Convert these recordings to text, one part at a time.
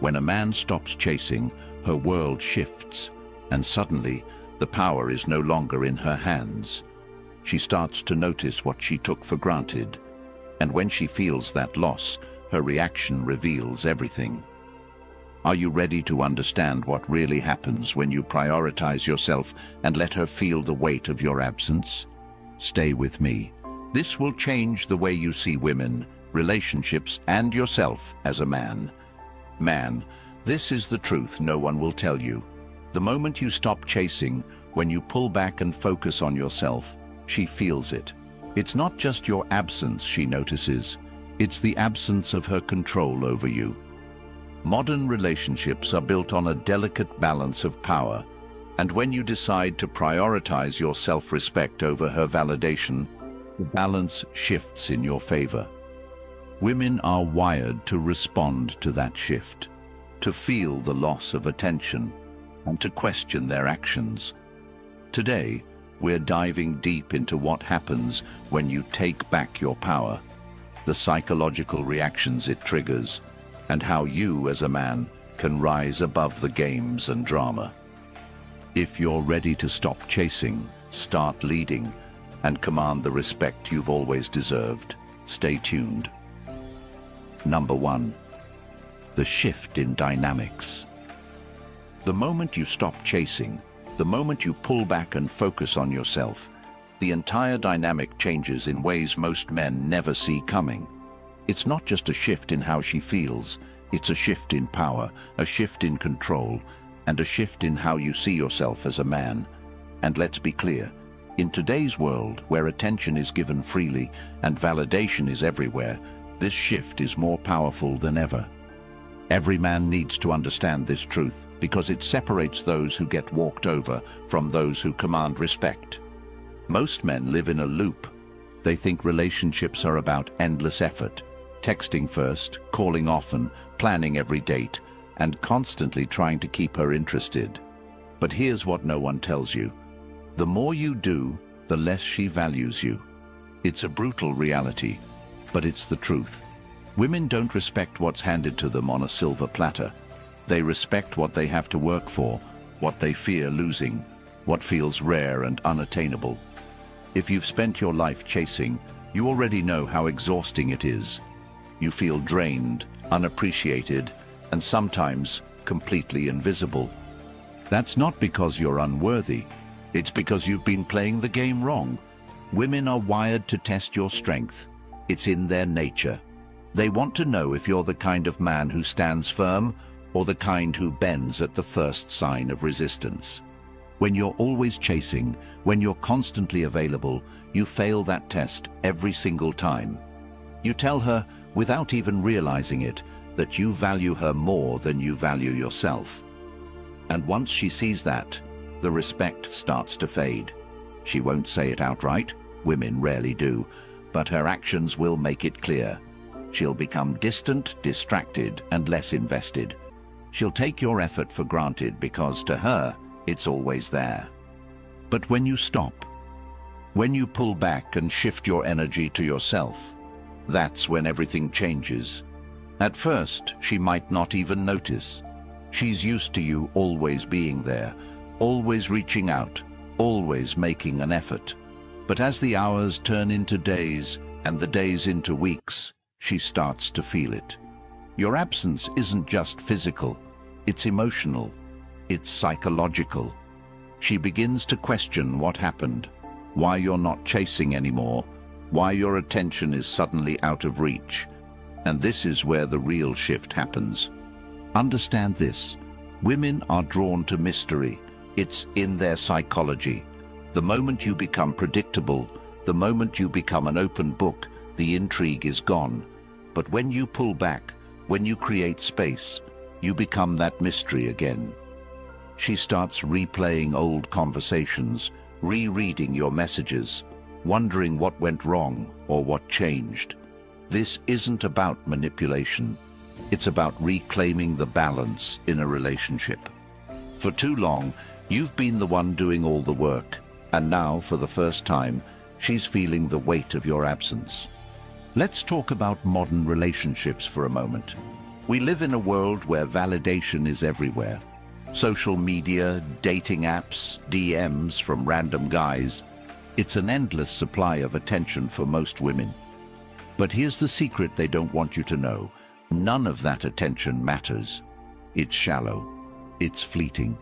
When a man stops chasing, her world shifts, and suddenly the power is no longer in her hands. She starts to notice what she took for granted, and when she feels that loss, her reaction reveals everything. Are you ready to understand what really happens when you prioritize yourself and let her feel the weight of your absence? Stay with me. This will change the way you see women, relationships, and yourself as a man. Man, this is the truth no one will tell you. The moment you stop chasing, when you pull back and focus on yourself, she feels it. It's not just your absence she notices, it's the absence of her control over you. Modern relationships are built on a delicate balance of power, and when you decide to prioritize your self-respect over her validation, the balance shifts in your favor. Women are wired to respond to that shift, to feel the loss of attention, and to question their actions. Today, we're diving deep into what happens when you take back your power, the psychological reactions it triggers, and how you as a man can rise above the games and drama. If you're ready to stop chasing, start leading, and command the respect you've always deserved, stay tuned. Number 1. The shift in dynamics. The moment you stop chasing, the moment you pull back and focus on yourself, the entire dynamic changes in ways most men never see coming. It's not just a shift in how she feels, it's a shift in power, a shift in control, and a shift in how you see yourself as a man. And let's be clear, in today's world, where attention is given freely and validation is everywhere, this shift is more powerful than ever. Every man needs to understand this truth because it separates those who get walked over from those who command respect. Most men live in a loop. They think relationships are about endless effort, texting first, calling often, planning every date, and constantly trying to keep her interested. But here's what no one tells you. The more you do, the less she values you. It's a brutal reality, but it's the truth. Women don't respect what's handed to them on a silver platter. They respect what they have to work for, what they fear losing, what feels rare and unattainable. If you've spent your life chasing, you already know how exhausting it is. You feel drained, unappreciated, and sometimes completely invisible. That's not because you're unworthy. It's because you've been playing the game wrong. Women are wired to test your strength. It's in their nature. They want to know if you're the kind of man who stands firm or the kind who bends at the first sign of resistance. When you're always chasing, when you're constantly available, you fail that test every single time. You tell her, without even realizing it, that you value her more than you value yourself. And once she sees that, the respect starts to fade. She won't say it outright, women rarely do, but her actions will make it clear. She'll become distant, distracted, and less invested. She'll take your effort for granted because, to her, it's always there. But when you stop, when you pull back and shift your energy to yourself, that's when everything changes. At first, she might not even notice. She's used to you always being there, always reaching out, always making an effort. But as the hours turn into days and the days into weeks, she starts to feel it. Your absence isn't just physical, it's emotional, it's psychological. She begins to question what happened, why you're not chasing anymore, why your attention is suddenly out of reach. And this is where the real shift happens. Understand this. Women are drawn to mystery. It's in their psychology. The moment you become predictable, the moment you become an open book, the intrigue is gone. But when you pull back, when you create space, you become that mystery again. She starts replaying old conversations, rereading your messages, wondering what went wrong or what changed. This isn't about manipulation. It's about reclaiming the balance in a relationship. For too long, you've been the one doing all the work, and now, for the first time, she's feeling the weight of your absence. Let's talk about modern relationships for a moment. We live in a world where validation is everywhere. Social media, dating apps, DMs from random guys. It's an endless supply of attention for most women. But here's the secret they don't want you to know. None of that attention matters. It's shallow. It's fleeting.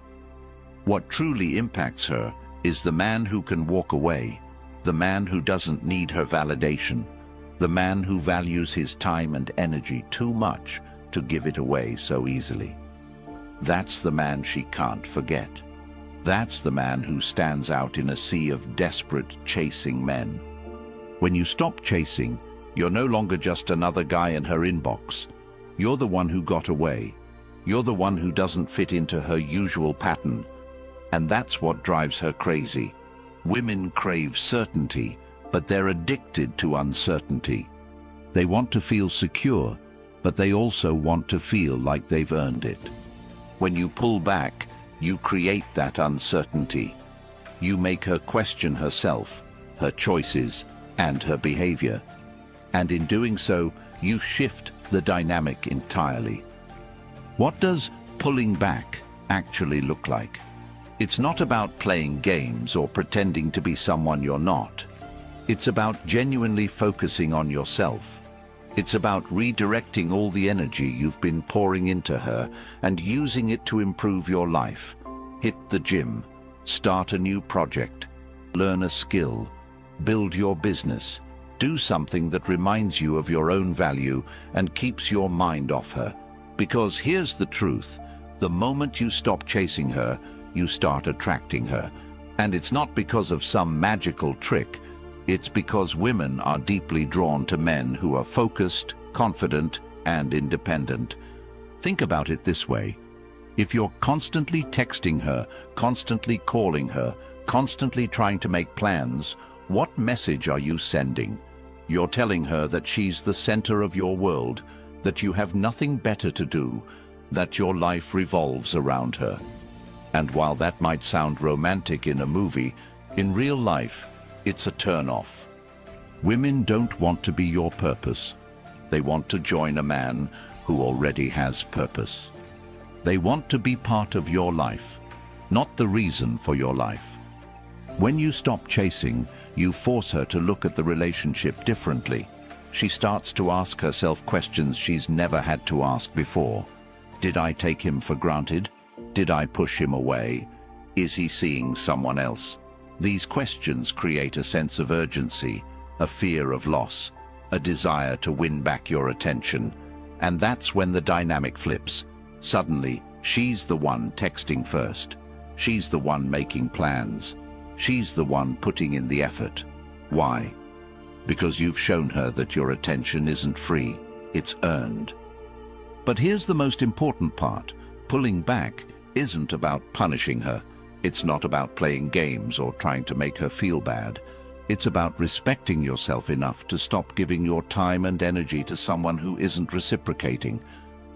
What truly impacts her is the man who can walk away, the man who doesn't need her validation, the man who values his time and energy too much to give it away so easily. That's the man she can't forget. That's the man who stands out in a sea of desperate, chasing men. When you stop chasing, you're no longer just another guy in her inbox. You're the one who got away. You're the one who doesn't fit into her usual pattern. And that's what drives her crazy. Women crave certainty, but they're addicted to uncertainty. They want to feel secure, but they also want to feel like they've earned it. When you pull back, you create that uncertainty. You make her question herself, her choices, and her behavior. And in doing so, you shift the dynamic entirely. What does pulling back actually look like? It's not about playing games or pretending to be someone you're not. It's about genuinely focusing on yourself. It's about redirecting all the energy you've been pouring into her and using it to improve your life. Hit the gym, start a new project, learn a skill, build your business, do something that reminds you of your own value and keeps your mind off her. Because here's the truth, the moment you stop chasing her, you start attracting her. And it's not because of some magical trick. It's because women are deeply drawn to men who are focused, confident, and independent. Think about it this way. If you're constantly texting her, constantly calling her, constantly trying to make plans, what message are you sending? You're telling her that she's the center of your world, that you have nothing better to do, that your life revolves around her. And while that might sound romantic in a movie, in real life, it's a turn-off. Women don't want to be your purpose. They want to join a man who already has purpose. They want to be part of your life, not the reason for your life. When you stop chasing, you force her to look at the relationship differently. She starts to ask herself questions she's never had to ask before. Did I take him for granted? Did I push him away? Is he seeing someone else? These questions create a sense of urgency, a fear of loss, a desire to win back your attention. And that's when the dynamic flips. Suddenly, she's the one texting first. She's the one making plans. She's the one putting in the effort. Why? Because you've shown her that your attention isn't free, it's earned. But here's the most important part. Pulling back isn't about punishing her. It's not about playing games or trying to make her feel bad. It's about respecting yourself enough to stop giving your time and energy to someone who isn't reciprocating.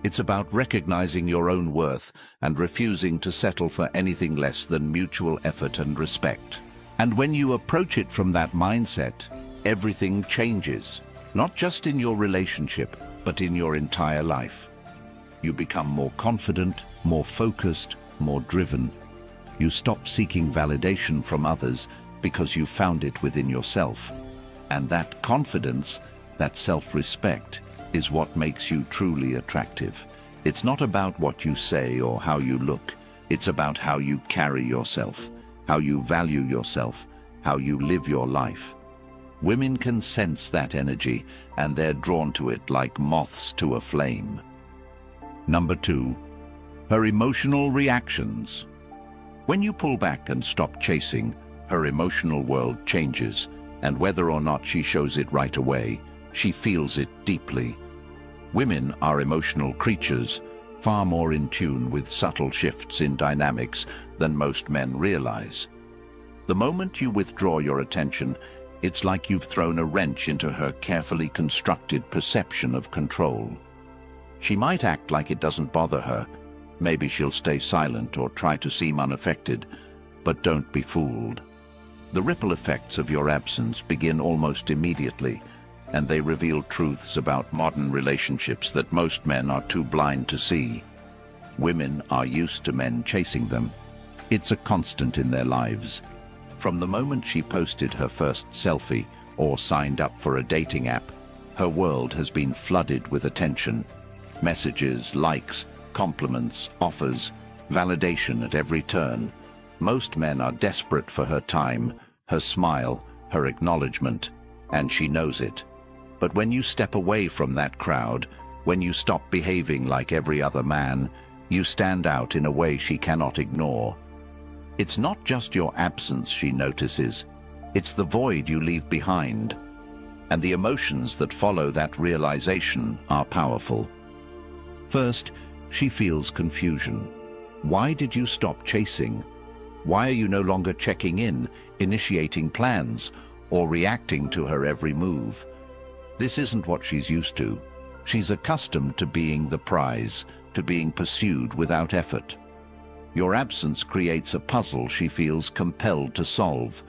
It's about recognizing your own worth and refusing to settle for anything less than mutual effort and respect. And when you approach it from that mindset, everything changes, not just in your relationship, but in your entire life. You become more confident, more focused, more driven. You stop seeking validation from others because you found it within yourself. And that confidence, that self-respect, is what makes you truly attractive. It's not about what you say or how you look. It's about how you carry yourself, how you value yourself, how you live your life. Women can sense that energy, and they're drawn to it like moths to a flame. Number 2, her emotional reactions. When you pull back and stop chasing, her emotional world changes, and whether or not she shows it right away, she feels it deeply. Women are emotional creatures, far more in tune with subtle shifts in dynamics than most men realize. The moment you withdraw your attention, it's like you've thrown a wrench into her carefully constructed perception of control. She might act like it doesn't bother her. Maybe she'll stay silent or try to seem unaffected, but don't be fooled. The ripple effects of your absence begin almost immediately. and they reveal truths about modern relationships that most men are too blind to see. Women are used to men chasing them. It's a constant in their lives. From the moment she posted her first selfie or signed up for a dating app, her world has been flooded with attention. Messages, likes, compliments, offers, validation at every turn. Most men are desperate for her time, her smile, her acknowledgement, and she knows it. But when you step away from that crowd, when you stop behaving like every other man, you stand out in a way she cannot ignore. It's not just your absence she notices, it's the void you leave behind. And the emotions that follow that realization are powerful. First, she feels confusion. Why did you stop chasing? Why are you no longer checking in, initiating plans, or reacting to her every move? This isn't what she's used to. She's accustomed to being the prize, to being pursued without effort. Your absence creates a puzzle she feels compelled to solve,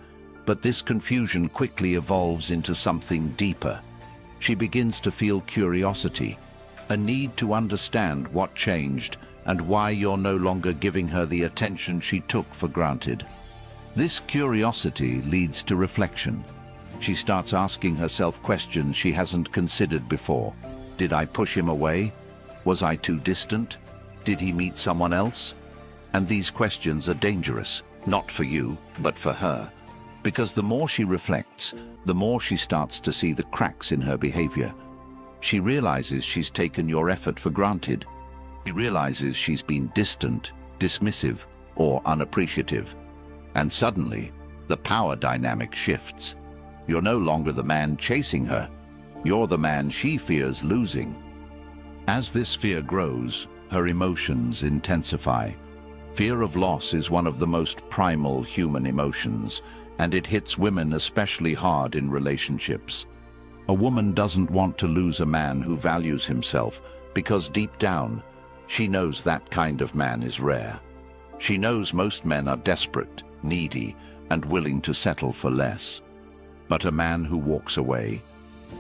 but this confusion quickly evolves into something deeper. She begins to feel curiosity, a need to understand what changed and why you're no longer giving her the attention she took for granted. This curiosity leads to reflection. She starts asking herself questions she hasn't considered before. Did I push him away? Was I too distant? Did he meet someone else? And these questions are dangerous, not for you, but for her. Because the more she reflects, the more she starts to see the cracks in her behavior. She realizes she's taken your effort for granted. She realizes she's been distant, dismissive, or unappreciative. And suddenly, the power dynamic shifts. You're no longer the man chasing her. You're the man she fears losing. As this fear grows, her emotions intensify. Fear of loss is one of the most primal human emotions, and it hits women especially hard in relationships. A woman doesn't want to lose a man who values himself, because deep down, she knows that kind of man is rare. She knows most men are desperate, needy, and willing to settle for less. But a man who walks away,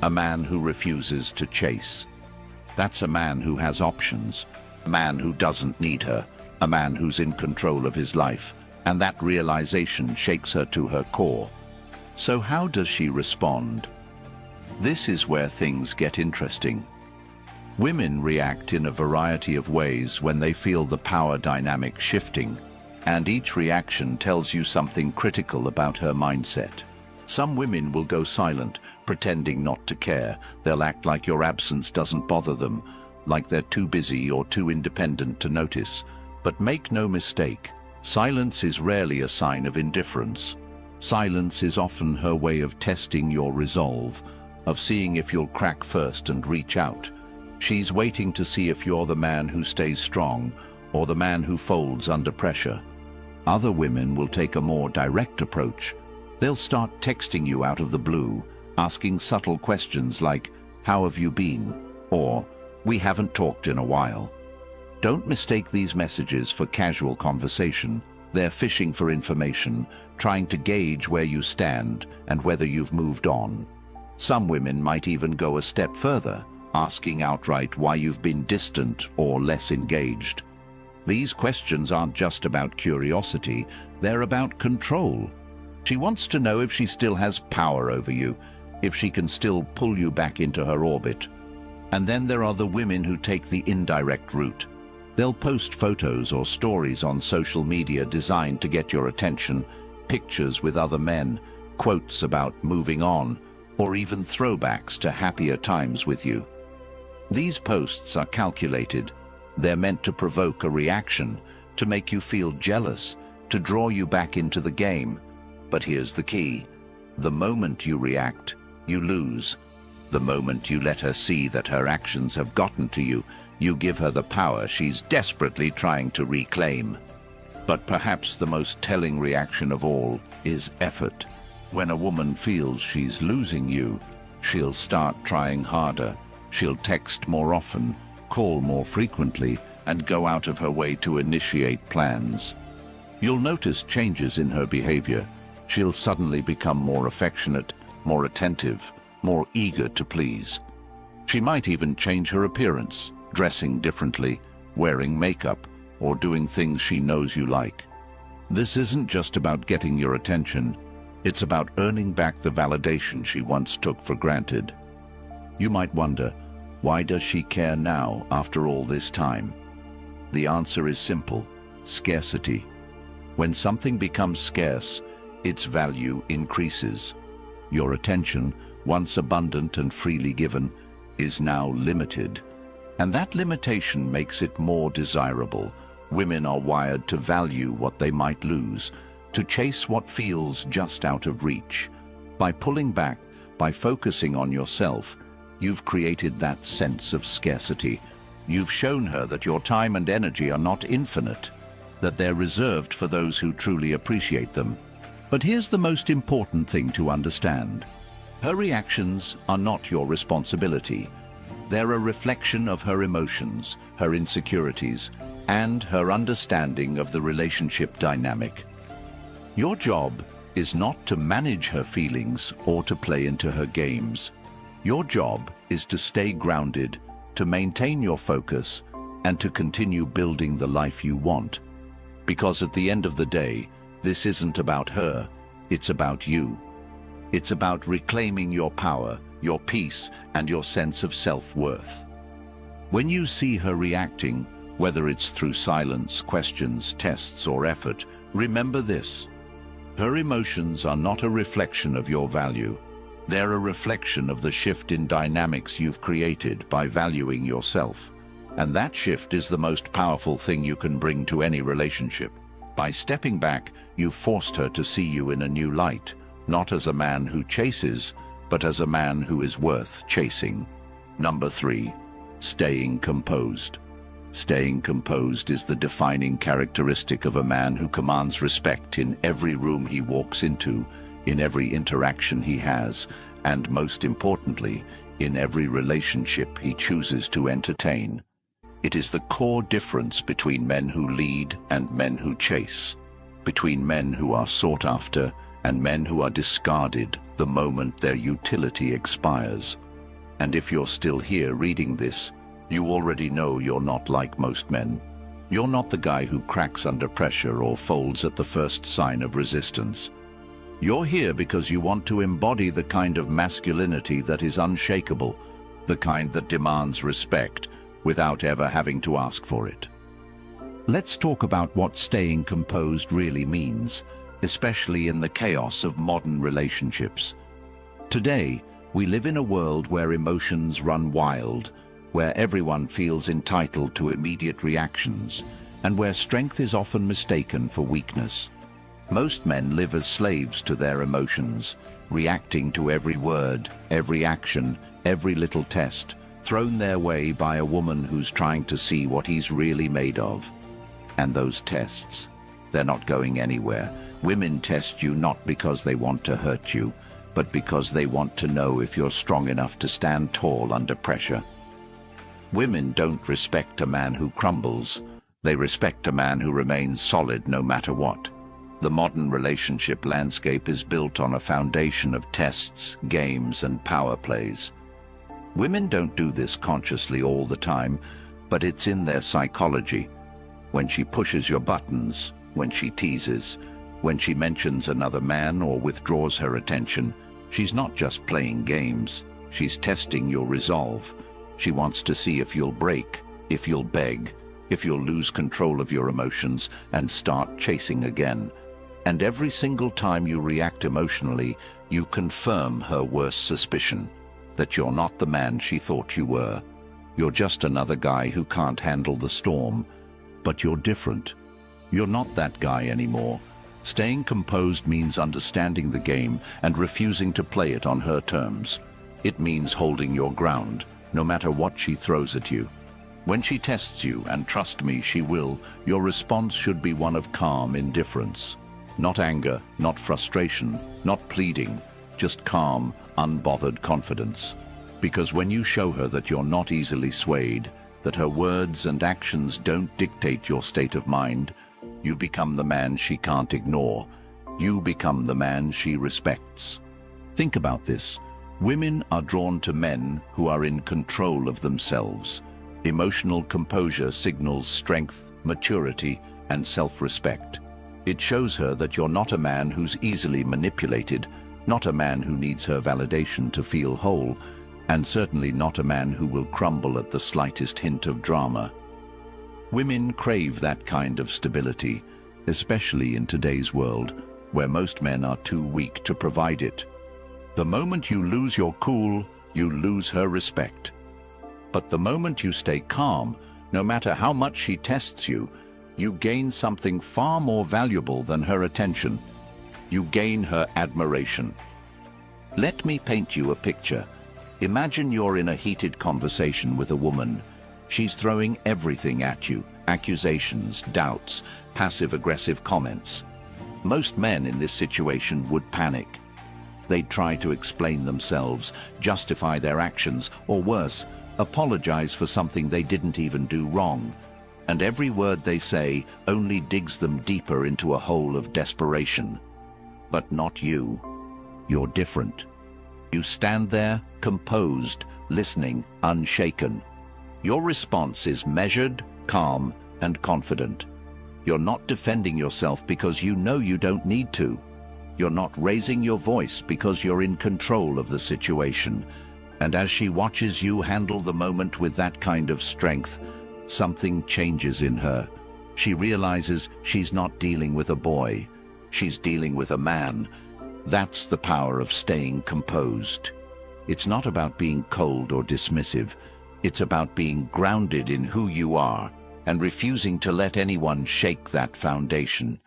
a man who refuses to chase, that's a man who has options, a man who doesn't need her, a man who's in control of his life, and that realization shakes her to her core. So how does she respond? This is where things get interesting. Women react in a variety of ways when they feel the power dynamic shifting, and each reaction tells you something critical about her mindset. Some women will go silent, pretending not to care. They'll act like your absence doesn't bother them, like they're too busy or too independent to notice. But make no mistake, silence is rarely a sign of indifference. Silence is often her way of testing your resolve, of seeing if you'll crack first and reach out. She's waiting to see if you're the man who stays strong or the man who folds under pressure. Other women will take a more direct approach. They'll start texting you out of the blue, asking subtle questions like, "How have you been?" or "We haven't talked in a while." Don't mistake these messages for casual conversation. They're fishing for information, trying to gauge where you stand and whether you've moved on. Some women might even go a step further, asking outright why you've been distant or less engaged. These questions aren't just about curiosity, they're about control. She wants to know if she still has power over you, if she can still pull you back into her orbit. And then there are the women who take the indirect route. They'll post photos or stories on social media designed to get your attention, pictures with other men, quotes about moving on, or even throwbacks to happier times with you. These posts are calculated. They're meant to provoke a reaction, to make you feel jealous, to draw you back into the game. But here's the key. The moment you react, you lose. The moment you let her see that her actions have gotten to you, you give her the power she's desperately trying to reclaim. But perhaps the most telling reaction of all is effort. When a woman feels she's losing you, she'll start trying harder. She'll text more often, call more frequently, and go out of her way to initiate plans. You'll notice changes in her behavior. She'll suddenly become more affectionate, more attentive, more eager to please. She might even change her appearance, dressing differently, wearing makeup, or doing things she knows you like. This isn't just about getting your attention, it's about earning back the validation she once took for granted. You might wonder, why does she care now after all this time? The answer is simple: scarcity. When something becomes scarce, its value increases. Your attention, once abundant and freely given, is now limited. And that limitation makes it more desirable. Women are wired to value what they might lose, to chase what feels just out of reach. By pulling back, by focusing on yourself, you've created that sense of scarcity. You've shown her that your time and energy are not infinite, that they're reserved for those who truly appreciate them. But here's the most important thing to understand. Her reactions are not your responsibility. They're a reflection of her emotions, her insecurities, and her understanding of the relationship dynamic. Your job is not to manage her feelings or to play into her games. Your job is to stay grounded, to maintain your focus, and to continue building the life you want. Because at the end of the day, this isn't about her, it's about you. It's about reclaiming your power, your peace, and your sense of self-worth. When you see her reacting, whether it's through silence, questions, tests, or effort, remember this: her emotions are not a reflection of your value. They're a reflection of the shift in dynamics you've created by valuing yourself. And that shift is the most powerful thing you can bring to any relationship. By stepping back, you've forced her to see you in a new light, not as a man who chases, but as a man who is worth chasing. Number 3, staying composed. Staying composed is the defining characteristic of a man who commands respect in every room he walks into, in every interaction he has, and most importantly, in every relationship he chooses to entertain. It is the core difference between men who lead and men who chase, between men who are sought after and men who are discarded the moment their utility expires. And if you're still here reading this, you already know you're not like most men. You're not the guy who cracks under pressure or folds at the first sign of resistance. You're here because you want to embody the kind of masculinity that is unshakable, the kind that demands respect without ever having to ask for it. Let's talk about what staying composed really means, especially in the chaos of modern relationships. Today, we live in a world where emotions run wild, where everyone feels entitled to immediate reactions, and where strength is often mistaken for weakness. Most men live as slaves to their emotions, reacting to every word, every action, every little test, thrown their way by a woman who's trying to see what he's really made of. And those tests, they're not going anywhere. Women test you not because they want to hurt you, but because they want to know if you're strong enough to stand tall under pressure. Women don't respect a man who crumbles. They respect a man who remains solid no matter what. The modern relationship landscape is built on a foundation of tests, games, and power plays. Women don't do this consciously all the time, but it's in their psychology. When she pushes your buttons, when she teases, when she mentions another man or withdraws her attention, she's not just playing games, she's testing your resolve. She wants to see if you'll break, if you'll beg, if you'll lose control of your emotions and start chasing again. And every single time you react emotionally, you confirm her worst suspicion, that you're not the man she thought you were. You're just another guy who can't handle the storm. But you're different. You're not that guy anymore. Staying composed means understanding the game and refusing to play it on her terms. It means holding your ground, no matter what she throws at you. When she tests you, and trust me, she will, your response should be one of calm indifference. Not anger, not frustration, not pleading, just calm, unbothered confidence. Because when you show her that you're not easily swayed, that her words and actions don't dictate your state of mind, you become the man she can't ignore. You become the man she respects. Think about this. Women are drawn to men who are in control of themselves. Emotional composure signals strength, maturity, and self-respect. It shows her that you're not a man who's easily manipulated, not a man who needs her validation to feel whole, and certainly not a man who will crumble at the slightest hint of drama. Women crave that kind of stability, especially in today's world, where most men are too weak to provide it. The moment you lose your cool, you lose her respect. But the moment you stay calm, no matter how much she tests you, you gain something far more valuable than her attention. You gain her admiration. Let me paint you a picture. Imagine you're in a heated conversation with a woman. She's throwing everything at you: accusations, doubts, passive-aggressive comments. Most men in this situation would panic. They'd try to explain themselves, justify their actions, or worse, apologize for something they didn't even do wrong. And every word they say only digs them deeper into a hole of desperation. But not you. You're different. You stand there, composed, listening, unshaken. Your response is measured, calm, and confident. You're not defending yourself because you know you don't need to. You're not raising your voice because you're in control of the situation. And as she watches you handle the moment with that kind of strength, something changes in her. She realizes she's not dealing with a boy. She's dealing with a man. That's the power of staying composed. It's not about being cold or dismissive. It's about being grounded in who you are and refusing to let anyone shake that foundation.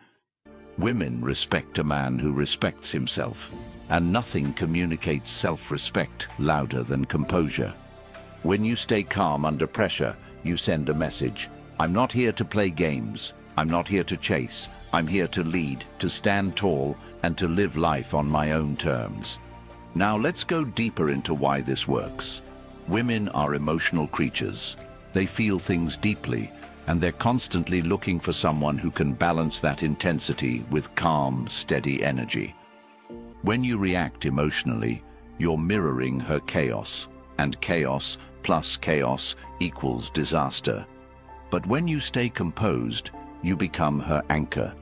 Women respect a man who respects himself, and nothing communicates self-respect louder than composure. When you stay calm under pressure, you send a message. I'm not here to play games. I'm not here to chase. I'm here to lead, to stand tall, and to live life on my own terms. Now let's go deeper into why this works. Women are emotional creatures. They feel things deeply, and they're constantly looking for someone who can balance that intensity with calm, steady energy. When you react emotionally, you're mirroring her chaos, and chaos plus chaos equals disaster. But when you stay composed, you become her anchor.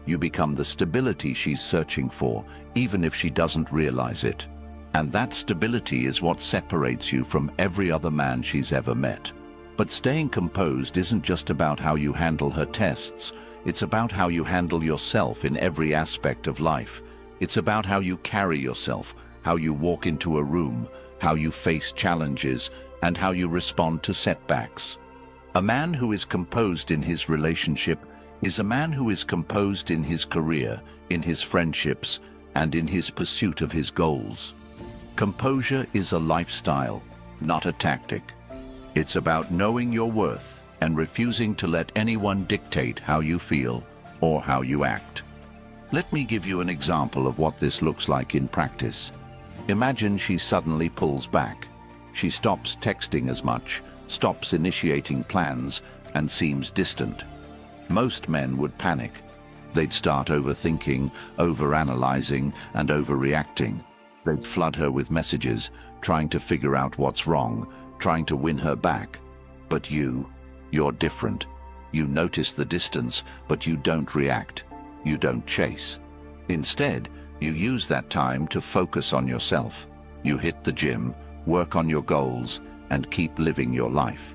You become the stability she's searching for, even if she doesn't realize it. And that stability is what separates you from every other man she's ever met. But staying composed isn't just about how you handle her tests. It's about how you handle yourself in every aspect of life. It's about how you carry yourself, how you walk into a room, how you face challenges, and how you respond to setbacks. A man who is composed in his relationship is a man who is composed in his career, in his friendships, and in his pursuit of his goals. Composure is a lifestyle, not a tactic. It's about knowing your worth and refusing to let anyone dictate how you feel or how you act. Let me give you an example of what this looks like in practice. Imagine she suddenly pulls back. She stops texting as much, stops initiating plans, and seems distant. Most men would panic. They'd start overthinking, overanalyzing, and overreacting. They'd flood her with messages, trying to figure out what's wrong, trying to win her back. But you're different. You notice the distance, but you don't react. You don't chase. Instead, you use that time to focus on yourself. You hit the gym, work on your goals, and keep living your life.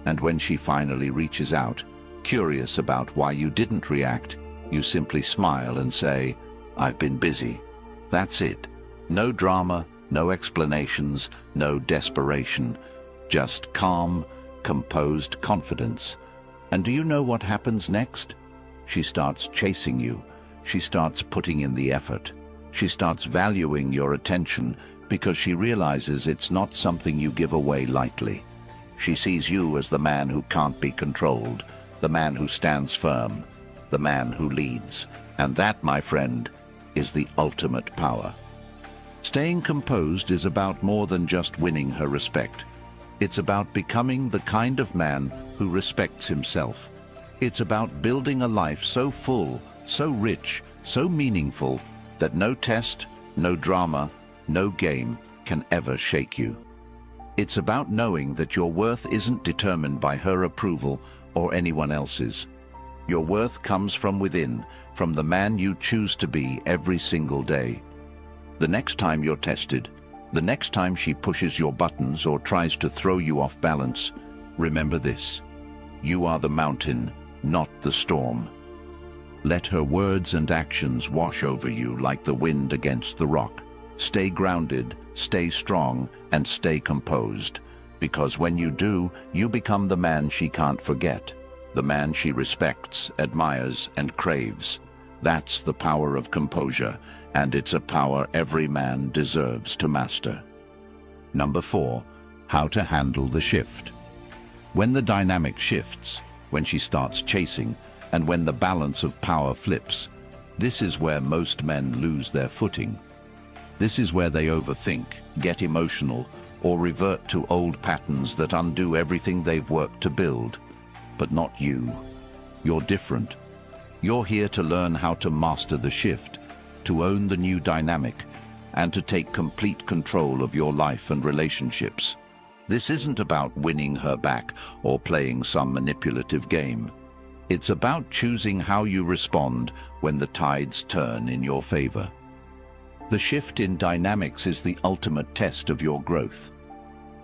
And when she finally reaches out, curious about why you didn't react, you simply smile and say, "I've been busy." That's it. No drama, no explanations, no desperation. Just calm, composed confidence. And do you know what happens next? She starts chasing you. She starts putting in the effort. She starts valuing your attention because she realizes it's not something you give away lightly. She sees you as the man who can't be controlled, the man who stands firm, the man who leads. And that, my friend, is the ultimate power. Staying composed is about more than just winning her respect. It's about becoming the kind of man who respects himself. It's about building a life so full, so rich, so meaningful, that no test, no drama, no game can ever shake you. It's about knowing that your worth isn't determined by her approval or anyone else's. Your worth comes from within, from the man you choose to be every single day. The next time you're tested, the next time she pushes your buttons or tries to throw you off balance, remember this: you are the mountain, not the storm. Let her words and actions wash over you like the wind against the rock. Stay grounded, stay strong, and stay composed, because when you do, you become the man she can't forget, the man she respects, admires, and craves. That's the power of composure, and it's a power every man deserves to master. Number 4, how to handle the shift. When the dynamic shifts, when she starts chasing, and when the balance of power flips, this is where most men lose their footing. This is where they overthink, get emotional, or revert to old patterns that undo everything they've worked to build. But not you. You're different. You're here to learn how to master the shift, to own the new dynamic, and to take complete control of your life and relationships. This isn't about winning her back or playing some manipulative game. It's about choosing how you respond when the tides turn in your favor. The shift in dynamics is the ultimate test of your growth.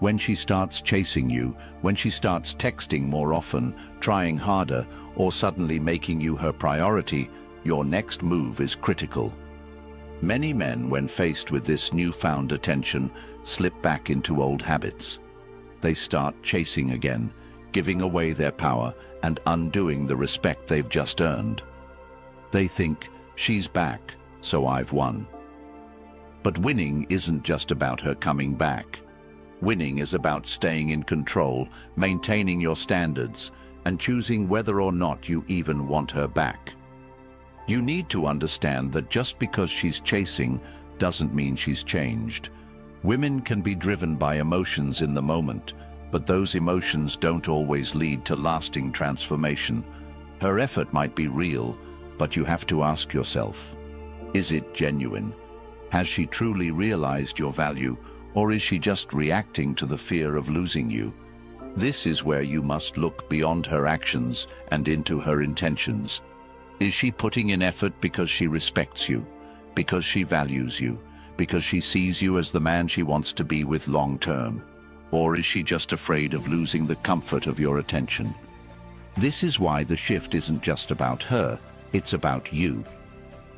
When she starts chasing you, when she starts texting more often, trying harder, or suddenly making you her priority, your next move is critical. Many men, when faced with this newfound attention, slip back into old habits. They start chasing again, giving away their power and undoing the respect they've just earned. They think, she's back, so I've won. But winning isn't just about her coming back. Winning is about staying in control, maintaining your standards, and choosing whether or not you even want her back. You need to understand that just because she's chasing doesn't mean she's changed. Women can be driven by emotions in the moment, but those emotions don't always lead to lasting transformation. Her effort might be real, but you have to ask yourself, is it genuine? Has she truly realized your value, or is she just reacting to the fear of losing you? This is where you must look beyond her actions and into her intentions. Is she putting in effort because she respects you, because she values you, because she sees you as the man she wants to be with long term? Or is she just afraid of losing the comfort of your attention? This is why the shift isn't just about her, it's about you.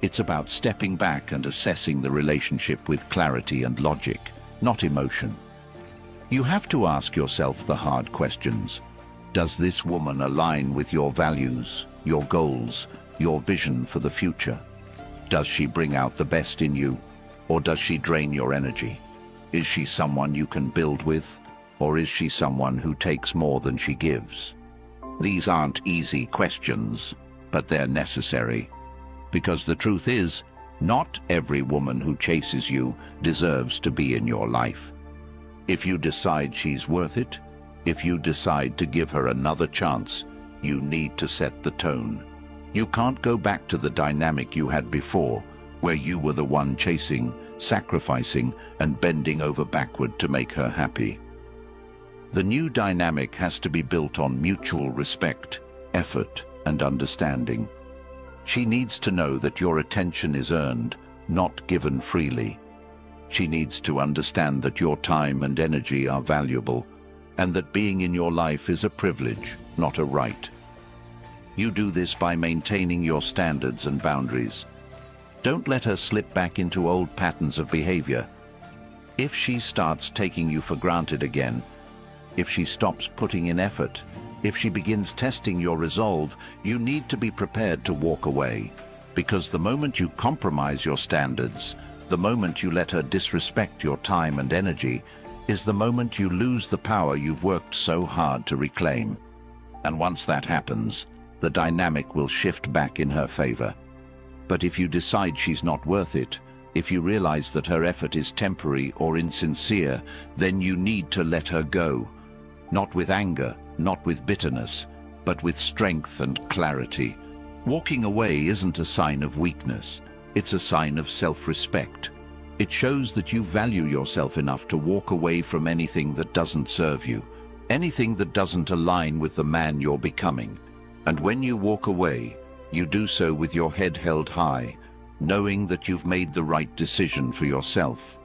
It's about stepping back and assessing the relationship with clarity and logic, not emotion. You have to ask yourself the hard questions. Does this woman align with your values, your goals, your vision for the future? Does she bring out the best in you, or does she drain your energy? Is she someone you can build with, or is she someone who takes more than she gives? These aren't easy questions, but they're necessary. Because the truth is, not every woman who chases you deserves to be in your life. If you decide she's worth it, if you decide to give her another chance, you need to set the tone. You can't go back to the dynamic you had before, where you were the one chasing, sacrificing, and bending over backward to make her happy. The new dynamic has to be built on mutual respect, effort, and understanding. She needs to know that your attention is earned, not given freely. She needs to understand that your time and energy are valuable, and that being in your life is a privilege, not a right. You do this by maintaining your standards and boundaries. Don't let her slip back into old patterns of behavior. If she starts taking you for granted again, if she stops putting in effort, if she begins testing your resolve, you need to be prepared to walk away. Because the moment you compromise your standards, the moment you let her disrespect your time and energy, is the moment you lose the power you've worked so hard to reclaim. And once that happens, the dynamic will shift back in her favor. But if you decide she's not worth it, if you realize that her effort is temporary or insincere, then you need to let her go. Not with anger, not with bitterness, but with strength and clarity. Walking away isn't a sign of weakness, it's a sign of self-respect. It shows that you value yourself enough to walk away from anything that doesn't serve you, anything that doesn't align with the man you're becoming. And when you walk away, you do so with your head held high, knowing that you've made the right decision for yourself.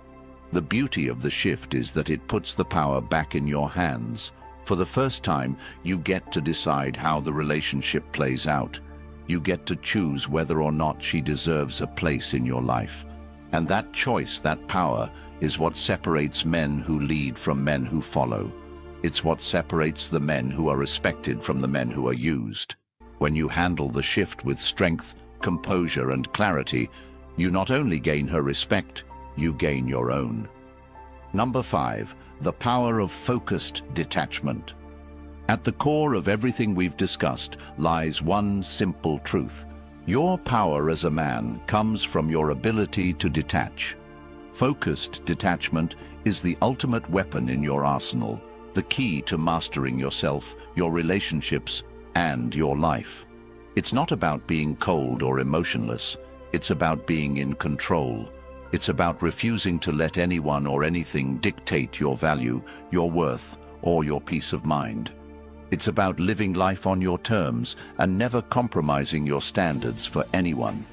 The beauty of the shift is that it puts the power back in your hands. For the first time, you get to decide how the relationship plays out. You get to choose whether or not she deserves a place in your life. And that choice, that power, is what separates men who lead from men who follow. It's what separates the men who are respected from the men who are used. When you handle the shift with strength, composure, and clarity, you not only gain her respect, you gain your own. Number 5, the power of focused detachment. At the core of everything we've discussed lies one simple truth. Your power as a man comes from your ability to detach. Focused detachment is the ultimate weapon in your arsenal, the key to mastering yourself, your relationships, and your life. It's not about being cold or emotionless. It's about being in control. It's about refusing to let anyone or anything dictate your value, your worth, or your peace of mind. It's about living life on your terms and never compromising your standards for anyone.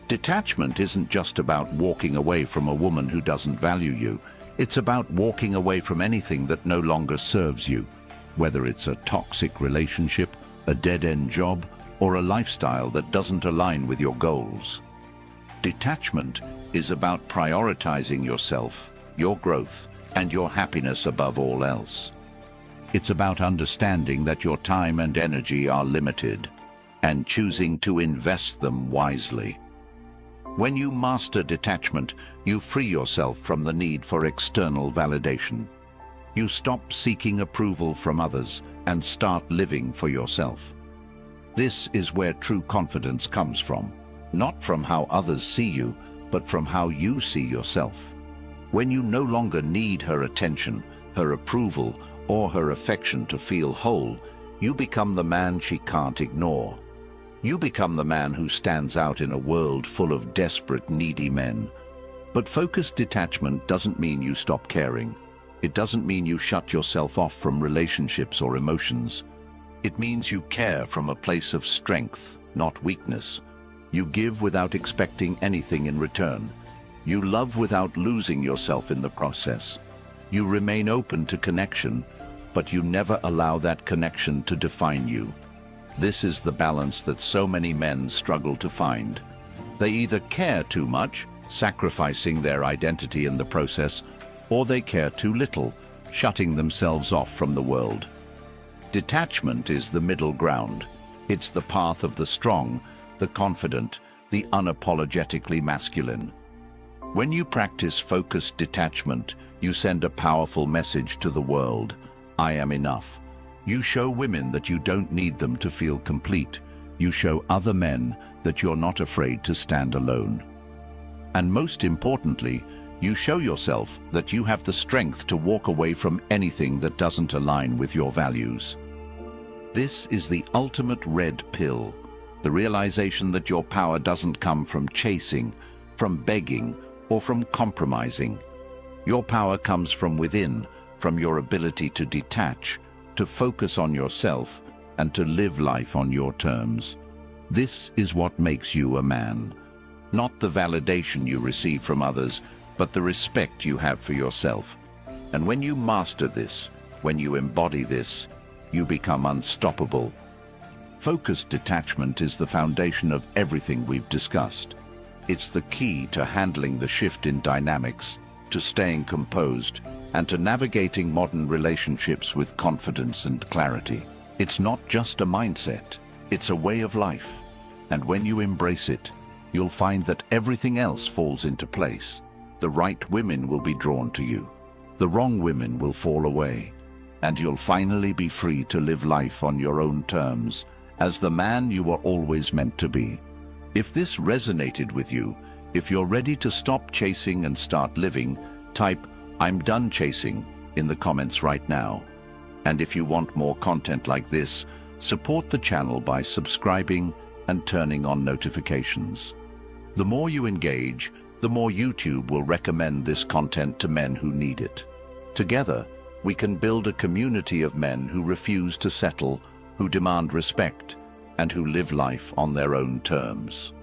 Detachment isn't just about walking away from a woman who doesn't value you. It's about walking away from anything that no longer serves you, whether it's a toxic relationship, a dead-end job, or a lifestyle that doesn't align with your goals. Detachment is about prioritizing yourself, your growth, and your happiness above all else. It's about understanding that your time and energy are limited and choosing to invest them wisely. When you master detachment, you free yourself from the need for external validation. You stop seeking approval from others and start living for yourself. This is where true confidence comes from, not from how others see you, but from how you see yourself. When you no longer need her attention, her approval, or her affection to feel whole, you become the man she can't ignore. You become the man who stands out in a world full of desperate, needy men. But focused detachment doesn't mean you stop caring. It doesn't mean you shut yourself off from relationships or emotions. It means you care from a place of strength, not weakness. You give without expecting anything in return. You love without losing yourself in the process. You remain open to connection, but you never allow that connection to define you. This is the balance that so many men struggle to find. They either care too much, sacrificing their identity in the process, or they care too little, shutting themselves off from the world. Detachment is the middle ground. It's the path of the strong, the confident, the unapologetically masculine. When you practice focused detachment, you send a powerful message to the world. I am enough. You show women that you don't need them to feel complete. You show other men that you're not afraid to stand alone. And most importantly, you show yourself that you have the strength to walk away from anything that doesn't align with your values. This is the ultimate red pill, the realization that your power doesn't come from chasing, from begging, or from compromising. Your power comes from within, from your ability to detach, to focus on yourself, and to live life on your terms. This is what makes you a man. Not the validation you receive from others, but the respect you have for yourself. And when you master this, when you embody this, you become unstoppable. Focused detachment is the foundation of everything we've discussed. It's the key to handling the shift in dynamics, to staying composed, and to navigating modern relationships with confidence and clarity. It's not just a mindset, it's a way of life. And when you embrace it, you'll find that everything else falls into place. The right women will be drawn to you. The wrong women will fall away. And you'll finally be free to live life on your own terms, as the man you were always meant to be. If this resonated with you, if you're ready to stop chasing and start living, type "I'm done chasing" in the comments right now. And if you want more content like this, support the channel by subscribing and turning on notifications. The more you engage, the more YouTube will recommend this content to men who need it. Together, we can build a community of men who refuse to settle, who demand respect, and who live life on their own terms.